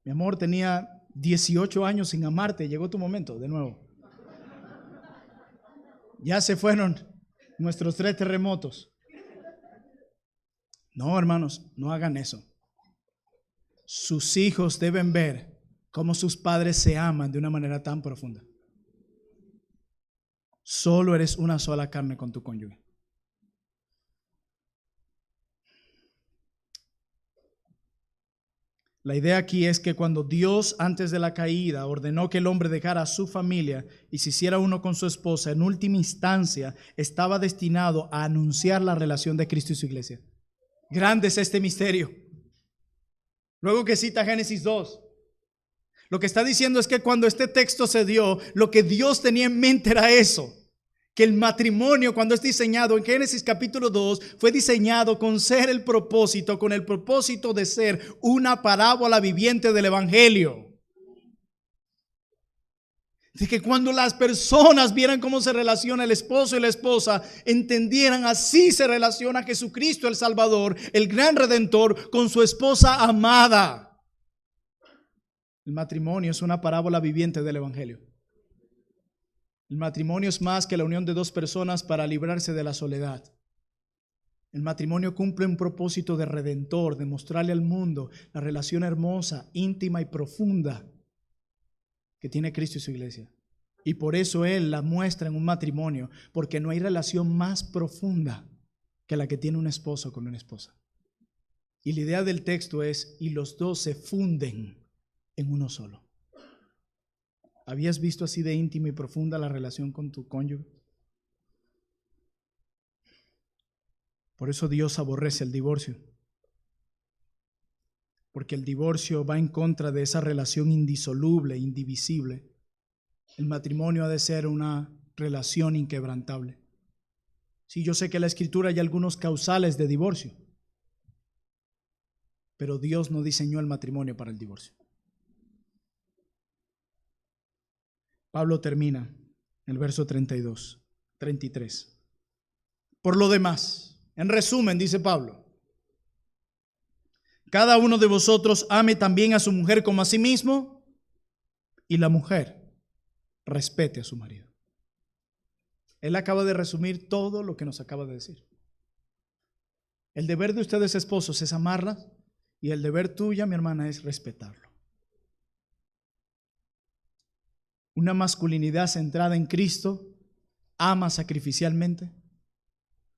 Mi amor, tenía 18 años sin amarte. Llegó tu momento, de nuevo. Ya se fueron nuestros 3 terremotos. No, hermanos, no hagan eso. Sus hijos deben ver cómo sus padres se aman de una manera tan profunda. Solo eres una sola carne con tu cónyuge. La idea aquí es que cuando Dios antes de la caída ordenó que el hombre dejara a su familia y se hiciera uno con su esposa, en última instancia estaba destinado a anunciar la relación de Cristo y su iglesia. Grande es este misterio. Luego que cita Génesis 2, lo que está diciendo es que cuando este texto se dio, lo que Dios tenía en mente era eso. Que el matrimonio, cuando es diseñado en Génesis capítulo 2, fue diseñado con el propósito de ser una parábola viviente del evangelio. De que cuando las personas vieran cómo se relaciona el esposo y la esposa, entendieran así se relaciona Jesucristo el Salvador, el gran Redentor, con su esposa amada. El matrimonio es una parábola viviente del evangelio. El matrimonio es más que la unión de dos personas para librarse de la soledad. El matrimonio cumple un propósito de redentor, de mostrarle al mundo la relación hermosa, íntima y profunda que tiene Cristo y su iglesia. Y por eso Él la muestra en un matrimonio, porque no hay relación más profunda que la que tiene un esposo con una esposa. Y la idea del texto es, y los dos se funden en uno solo. ¿Habías visto así de íntima y profunda la relación con tu cónyuge? Por eso Dios aborrece el divorcio. Porque el divorcio va en contra de esa relación indisoluble, indivisible. El matrimonio ha de ser una relación inquebrantable. Sí, yo sé que en la Escritura hay algunos causales de divorcio, pero Dios no diseñó el matrimonio para el divorcio. Pablo termina en el verso 33. Por lo demás, en resumen, dice Pablo, cada uno de vosotros ame también a su mujer como a sí mismo, y la mujer respete a su marido. Él acaba de resumir todo lo que nos acaba de decir. El deber de ustedes esposos es amarlas, y el deber tuya, mi hermana, es respetarlo. Una masculinidad centrada en Cristo ama sacrificialmente.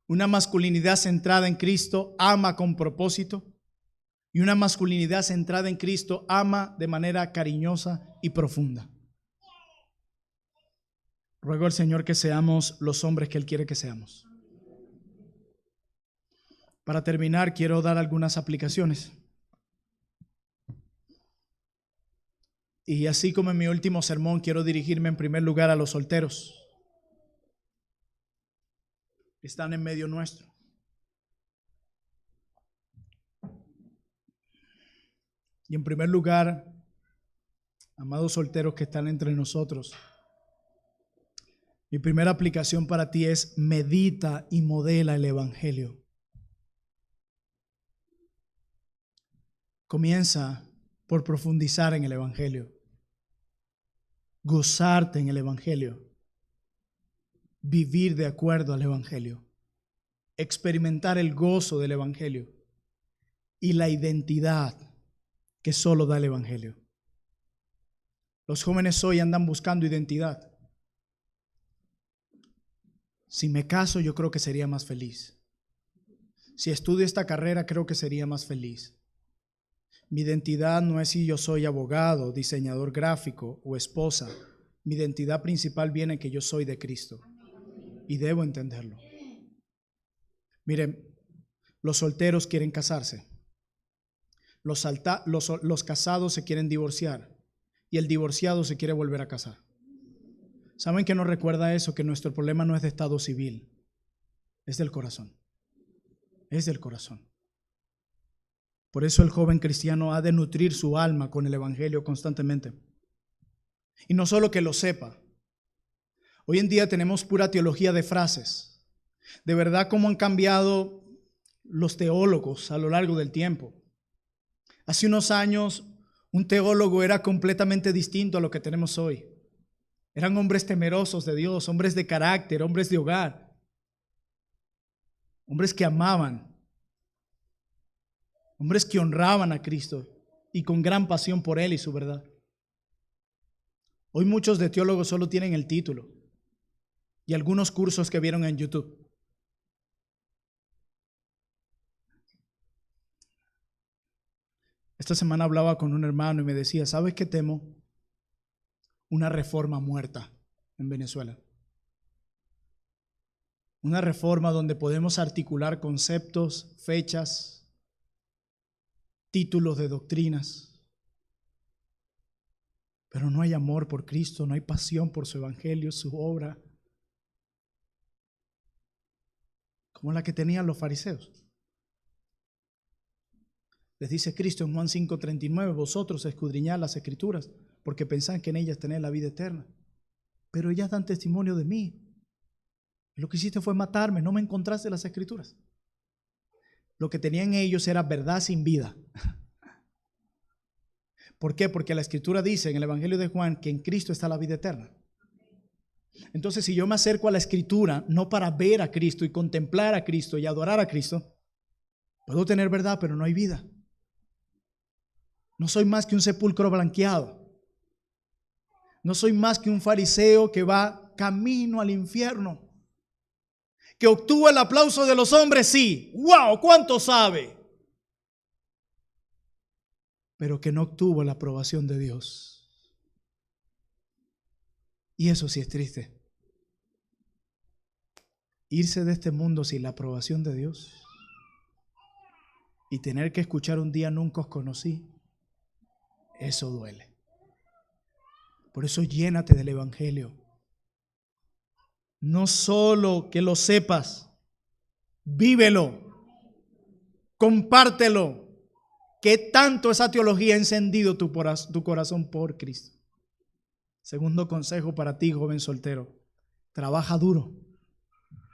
Una masculinidad centrada en Cristo ama con propósito. Y y una masculinidad centrada en Cristo ama de manera cariñosa y profunda. Ruego al Señor que seamos los hombres que Él quiere que seamos. Para terminar, quiero dar algunas aplicaciones. Y así como en mi último sermón, quiero dirigirme en primer lugar a los solteros que están en medio nuestro. Y en primer lugar, amados solteros que están entre nosotros, mi primera aplicación para ti es: medita y modela el Evangelio. Comienza por profundizar en el Evangelio, gozarte en el Evangelio, vivir de acuerdo al Evangelio, experimentar el gozo del Evangelio y la identidad que solo da el Evangelio. Los jóvenes hoy andan buscando identidad. Si me caso, yo creo que sería más feliz. Si estudio esta carrera, creo que sería más feliz. Mi identidad no es si yo soy abogado, diseñador gráfico o esposa. Mi identidad principal viene en que yo soy de Cristo y debo entenderlo. Miren, los solteros quieren casarse. Los casados se quieren divorciar y el divorciado se quiere volver a casar. ¿Saben qué nos recuerda eso? Que nuestro problema no es de estado civil, es del corazón. Es del corazón. Por eso el joven cristiano ha de nutrir su alma con el Evangelio constantemente. Y no solo que lo sepa. Hoy en día tenemos pura teología de frases. De verdad, cómo han cambiado los teólogos a lo largo del tiempo. Hace unos años, un teólogo era completamente distinto a lo que tenemos hoy. Eran hombres temerosos de Dios, hombres de carácter, hombres de hogar, hombres que amaban, hombres que honraban a Cristo y con gran pasión por Él y su verdad. Hoy muchos de teólogos solo tienen el título y algunos cursos que vieron en YouTube. Esta semana hablaba con un hermano y me decía: ¿sabes qué temo? Una reforma muerta en Venezuela. Una reforma donde podemos articular conceptos, fechas, títulos de doctrinas, pero no hay amor por Cristo, no hay pasión por su evangelio, su obra, como la que tenían los fariseos. Les dice Cristo en Juan 5:39: vosotros escudriñad las escrituras porque pensáis que en ellas tenéis la vida eterna, pero ellas dan testimonio de mí. Y lo que hiciste fue matarme, no me encontraste en las escrituras. Lo que tenían ellos era verdad sin vida. ¿Por qué? Porque la escritura dice en el Evangelio de Juan que en Cristo está la vida eterna. Entonces, si yo me acerco a la escritura no para ver a Cristo y contemplar a Cristo y adorar a Cristo, puedo tener verdad, pero no hay vida. No soy más que un sepulcro blanqueado. No soy más que un fariseo que va camino al infierno. Que obtuvo el aplauso de los hombres, sí. ¡Wow! ¿Cuánto sabe? Pero que no obtuvo la aprobación de Dios. Y eso sí es triste. Irse de este mundo sin la aprobación de Dios y tener que escuchar un día: nunca os conocí. Eso duele. Por eso llénate del Evangelio. No solo que lo sepas, vívelo, compártelo. ¿Qué tanto esa teología ha encendido tu corazón por Cristo? Segundo consejo para ti, joven soltero: trabaja duro.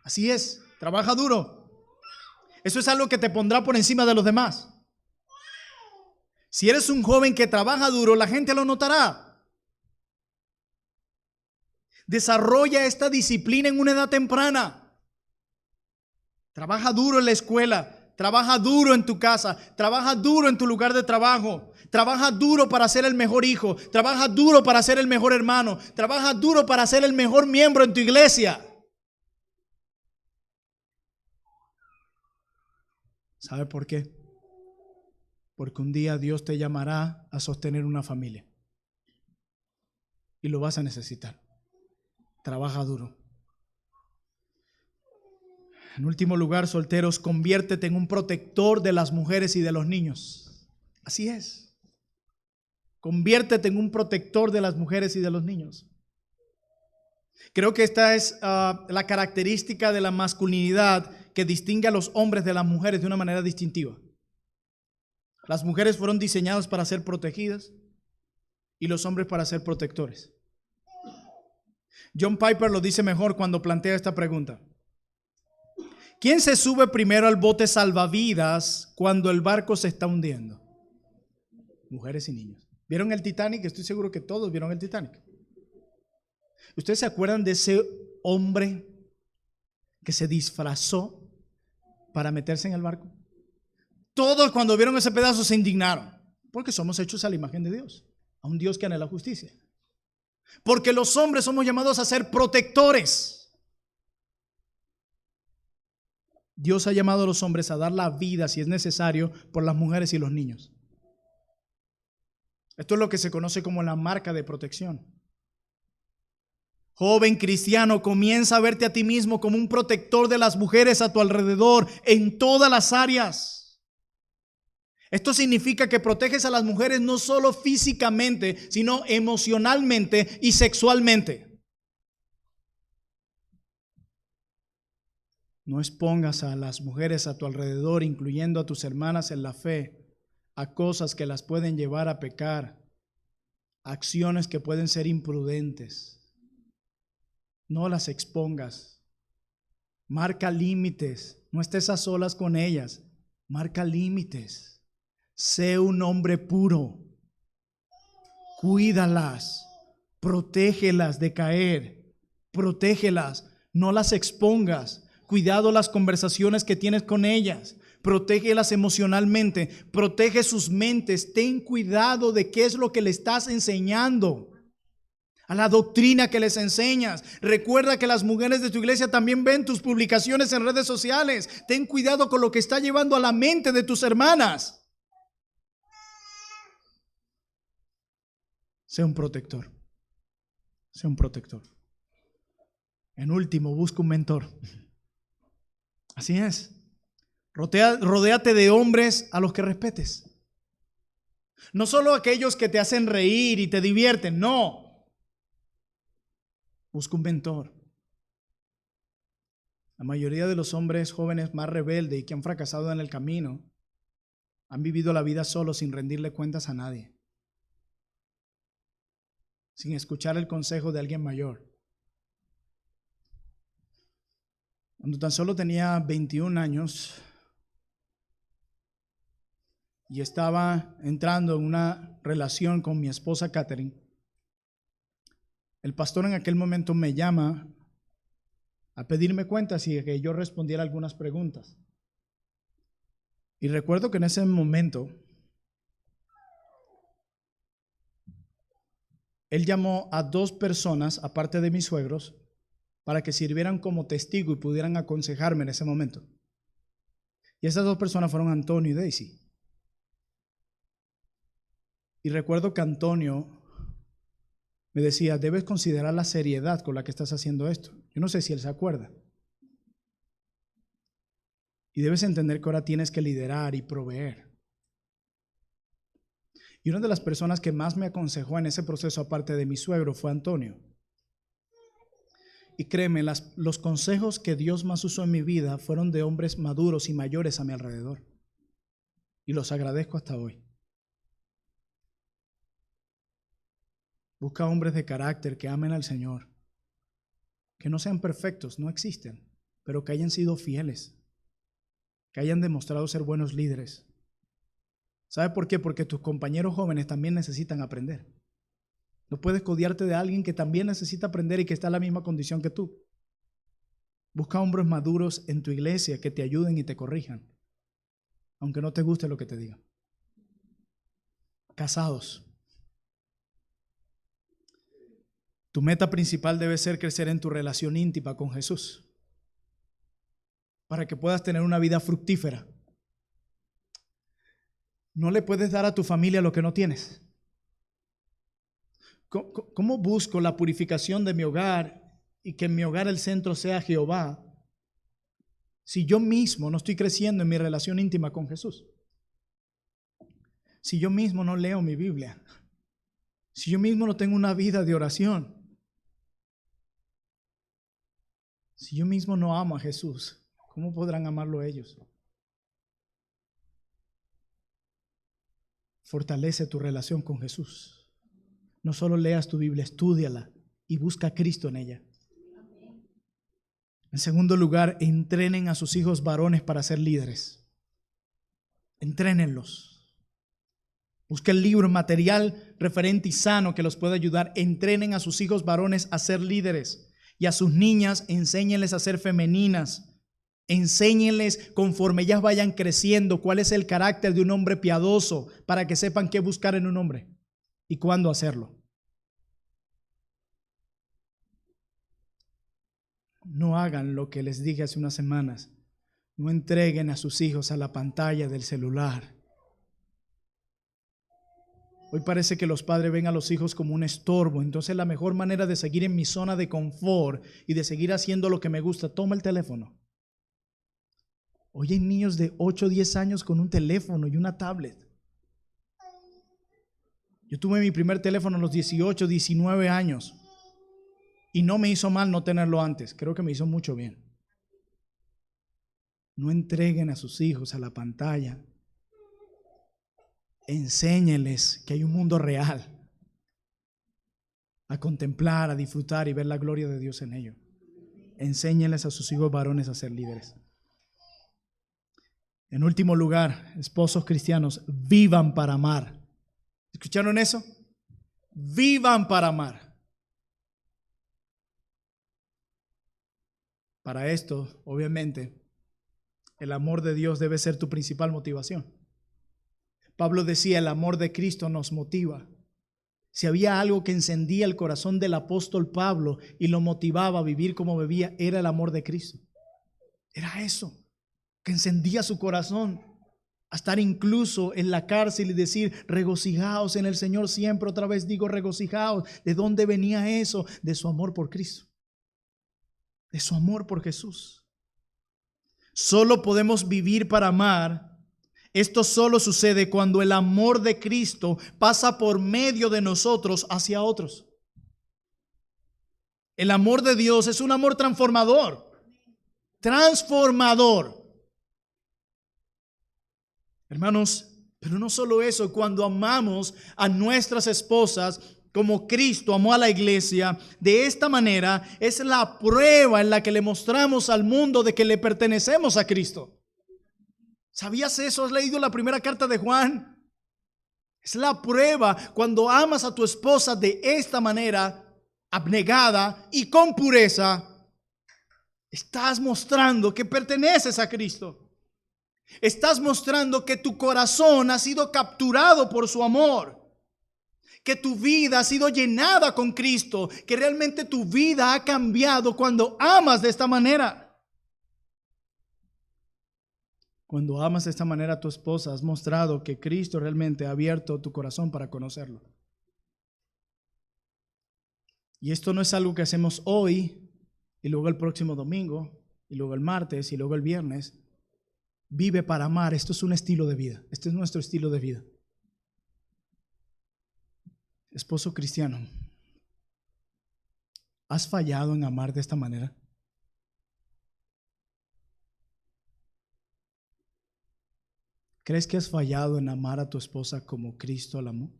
Así es, trabaja duro. Eso es algo que te pondrá por encima de los demás. Si eres un joven que trabaja duro, la gente lo notará. Desarrolla esta disciplina en una edad temprana. Trabaja duro en la escuela, trabaja duro en tu casa, trabaja duro en tu lugar de trabajo, trabaja duro para ser el mejor hijo, trabaja duro para ser el mejor hermano, trabaja duro para ser el mejor miembro en tu iglesia. ¿Sabe por qué? porque un día Dios te llamará a sostener una familia y lo vas a necesitar. Trabaja duro. En último lugar, solteros, conviértete en un protector de las mujeres y de los niños. Así es. Conviértete en un protector de las mujeres y de los niños. Creo que esta es la característica de la masculinidad que distingue a los hombres de las mujeres de una manera distintiva. Las mujeres fueron diseñadas para ser protegidas y los hombres para ser protectores. John Piper lo dice mejor cuando plantea esta pregunta. ¿Quién se sube primero al bote salvavidas cuando el barco se está hundiendo? Mujeres y niños. ¿Vieron el Titanic? Estoy seguro que todos vieron el Titanic. ¿Ustedes se acuerdan de ese hombre que se disfrazó para meterse en el barco? Todos cuando vieron ese pedazo se indignaron, porque somos hechos a la imagen de Dios, a un Dios que anhela justicia. Porque los hombres somos llamados a ser protectores. Dios ha llamado a los hombres a dar la vida, si es necesario, por las mujeres y los niños. Esto es lo que se conoce como la marca de protección. Joven cristiano, comienza a verte a ti mismo como un protector de las mujeres a tu alrededor en todas las áreas. Esto significa que proteges a las mujeres no solo físicamente, sino emocionalmente y sexualmente. No expongas a las mujeres a tu alrededor, incluyendo a tus hermanas en la fe, a cosas que las pueden llevar a pecar, acciones que pueden ser imprudentes. No las expongas. Marca límites. No estés a solas con ellas. Marca límites. Sé un hombre puro. Cuídalas. Protégelas de caer. Protégelas. No las expongas. Cuidado las conversaciones que tienes con ellas. Protégelas emocionalmente. Protege sus mentes. Ten cuidado de qué es lo que le estás enseñando. A la doctrina que les enseñas. Recuerda que las mujeres de tu iglesia también ven tus publicaciones en redes sociales. Ten cuidado con lo que está llevando a la mente de tus hermanas. Sé un protector. Sé un protector. En último, busca un mentor. Así es. Rodéate de hombres a los que respetes. No solo aquellos que te hacen reír y te divierten, no. Busca un mentor. La mayoría de los hombres jóvenes más rebeldes y que han fracasado en el camino han vivido la vida solos sin rendirle cuentas a nadie, sin escuchar el consejo de alguien mayor. Cuando tan solo tenía 21 años y estaba entrando en una relación con mi esposa Catherine, el pastor en aquel momento me llama a pedirme cuentas y que yo respondiera algunas preguntas. Y recuerdo que en ese momento él llamó a 2 personas, aparte de mis suegros, para que sirvieran como testigo y pudieran aconsejarme en ese momento. Y esas 2 personas fueron Antonio y Daisy. Y recuerdo que Antonio me decía, debes considerar la seriedad con la que estás haciendo esto. Yo no sé si él se acuerda. Y debes entender que ahora tienes que liderar y proveer. Y una de las personas que más me aconsejó en ese proceso, aparte de mi suegro, fue Antonio. Y créeme, los consejos que Dios más usó en mi vida fueron de hombres maduros y mayores a mi alrededor. Y los agradezco hasta hoy. Busca hombres de carácter que amen al Señor. Que no sean perfectos, no existen, pero que hayan sido fieles. Que hayan demostrado ser buenos líderes. ¿Sabe por qué? Porque tus compañeros jóvenes también necesitan aprender. No puedes codiarte de alguien que también necesita aprender y que está en la misma condición que tú. Busca hombres maduros en tu iglesia que te ayuden y te corrijan, aunque no te guste lo que te digan. Casados. Tu meta principal debe ser crecer en tu relación íntima con Jesús, para que puedas tener una vida fructífera. No le puedes dar a tu familia lo que no tienes. ¿Cómo busco la purificación de mi hogar y que en mi hogar el centro sea Jehová si yo mismo no estoy creciendo en mi relación íntima con Jesús? Si yo mismo no leo mi Biblia, si yo mismo no tengo una vida de oración, si yo mismo no amo a Jesús, ¿cómo podrán amarlo ellos? Fortalece tu relación con Jesús. No solo leas tu Biblia, estúdiala y busca a Cristo en ella. En segundo lugar, entrenen a sus hijos varones para ser líderes. Entrénenlos. Busca el libro, material referente y sano que los pueda ayudar. Entrenen a sus hijos varones a ser líderes. Y a sus niñas, enséñenles a ser femeninas. Enséñenles conforme ellas vayan creciendo cuál es el carácter de un hombre piadoso para que sepan qué buscar en un hombre y cuándo hacerlo. No hagan lo que les dije hace unas semanas. No entreguen a sus hijos a la pantalla del celular. Hoy parece que los padres ven a los hijos como un estorbo. Entonces la mejor manera de seguir en mi zona de confort y de seguir haciendo lo que me gusta, toma el teléfono. Hoy hay niños de 8 o 10 años con un teléfono y una tablet. Yo tuve mi primer teléfono a los 18, 19 años. Y no me hizo mal no tenerlo antes. Creo que me hizo mucho bien. No entreguen a sus hijos a la pantalla. Enséñenles que hay un mundo real. A contemplar, a disfrutar y ver la gloria de Dios en ello. Enséñenles a sus hijos varones a ser líderes. En último lugar, esposos cristianos, vivan para amar. ¿Escucharon eso? Vivan para amar. Para esto, obviamente, el amor de Dios debe ser tu principal motivación. Pablo decía, el amor de Cristo nos motiva. Si había algo que encendía el corazón del apóstol Pablo y lo motivaba a vivir como vivía, era el amor de Cristo. Era eso, que encendía su corazón a estar incluso en la cárcel y decir, regocijaos en el Señor siempre. Otra vez digo, regocijaos. ¿De dónde venía eso? De su amor por Cristo, de su amor por Jesús. Solo podemos vivir para amar. Esto solo sucede cuando el amor de Cristo pasa por medio de nosotros hacia otros. El amor de Dios es un amor transformador. Transformador. Hermanos, pero no solo eso, cuando amamos a nuestras esposas como Cristo amó a la iglesia, de esta manera es la prueba en la que le mostramos al mundo de que le pertenecemos a Cristo. ¿Sabías eso? ¿Has leído la primera carta de Juan? Es la prueba cuando amas a tu esposa de esta manera, abnegada y con pureza. Estás mostrando que perteneces a Cristo. Estás mostrando que tu corazón ha sido capturado por su amor, que tu vida ha sido llenada con Cristo, que realmente tu vida ha cambiado cuando amas de esta manera. Cuando amas de esta manera a tu esposa, has mostrado que Cristo realmente ha abierto tu corazón para conocerlo. Y esto no es algo que hacemos hoy y luego el próximo domingo y luego el martes y luego el viernes. Vive para amar. Esto es un estilo de vida. Este es nuestro estilo de vida. Esposo cristiano, ¿has fallado en amar de esta manera? ¿Crees que has fallado en amar a tu esposa como Cristo la amó?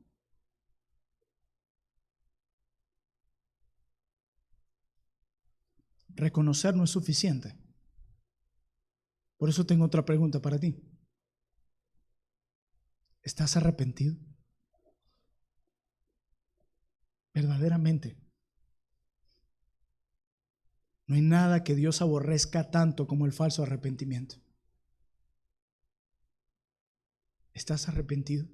Reconocer no es suficiente. Por eso tengo otra pregunta para ti. ¿Estás arrepentido? Verdaderamente. No hay nada que Dios aborrezca tanto como el falso arrepentimiento. ¿Estás arrepentido?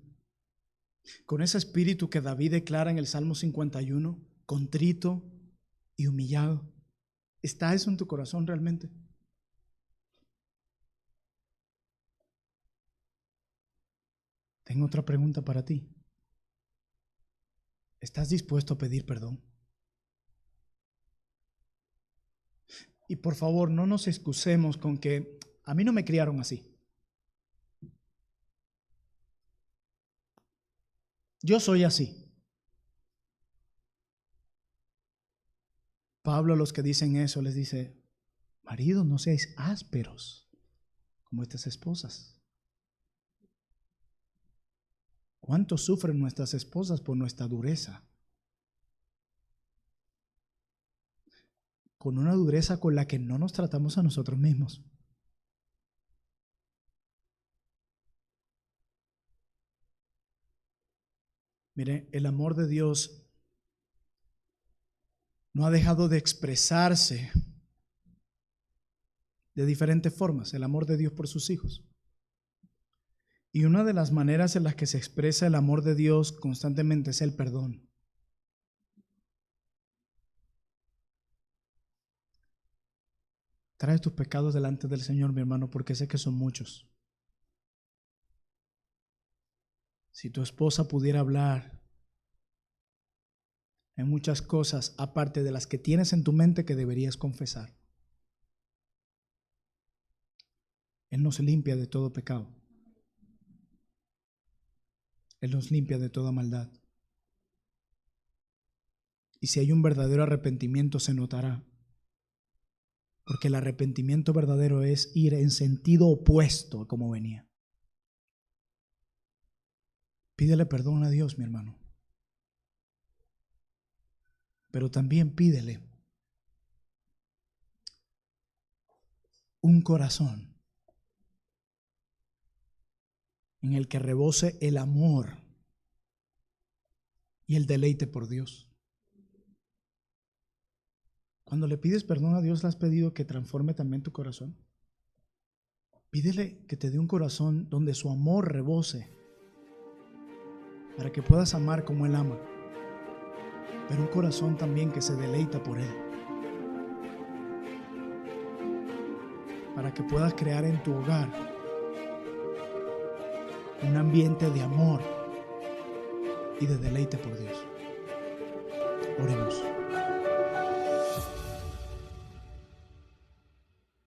Con ese espíritu que David declara en el Salmo 51, contrito y humillado. ¿Está eso en tu corazón realmente? Tengo otra pregunta para ti. ¿Estás dispuesto a pedir perdón? Y por favor, no nos excusemos con que a mí no me criaron así. Yo soy así. Pablo a los que dicen eso les dice: maridos, no seáis ásperos como estas esposas. ¿Cuánto sufren nuestras esposas por nuestra dureza? Con una dureza con la que no nos tratamos a nosotros mismos. Mire, el amor de Dios no ha dejado de expresarse de diferentes formas, el amor de Dios por sus hijos. Y una de las maneras en las que se expresa el amor de Dios constantemente es el perdón. Trae tus pecados delante del Señor, mi hermano, porque sé que son muchos. Si tu esposa pudiera hablar, hay muchas cosas aparte de las que tienes en tu mente que deberías confesar. Él nos limpia de todo pecado. Él nos limpia de toda maldad. Y si hay un verdadero arrepentimiento, se notará. Porque el arrepentimiento verdadero es ir en sentido opuesto a como venía. Pídele perdón a Dios, mi hermano. Pero también pídele un corazón en el que rebose el amor y el deleite por Dios. Cuando le pides perdón a Dios, ¿le has pedido que transforme también tu corazón? Pídele que te dé un corazón donde su amor rebose, para que puedas amar como Él ama, pero un corazón también que se deleita por Él, para que puedas crear en tu hogar un ambiente de amor y de deleite por Dios. Oremos.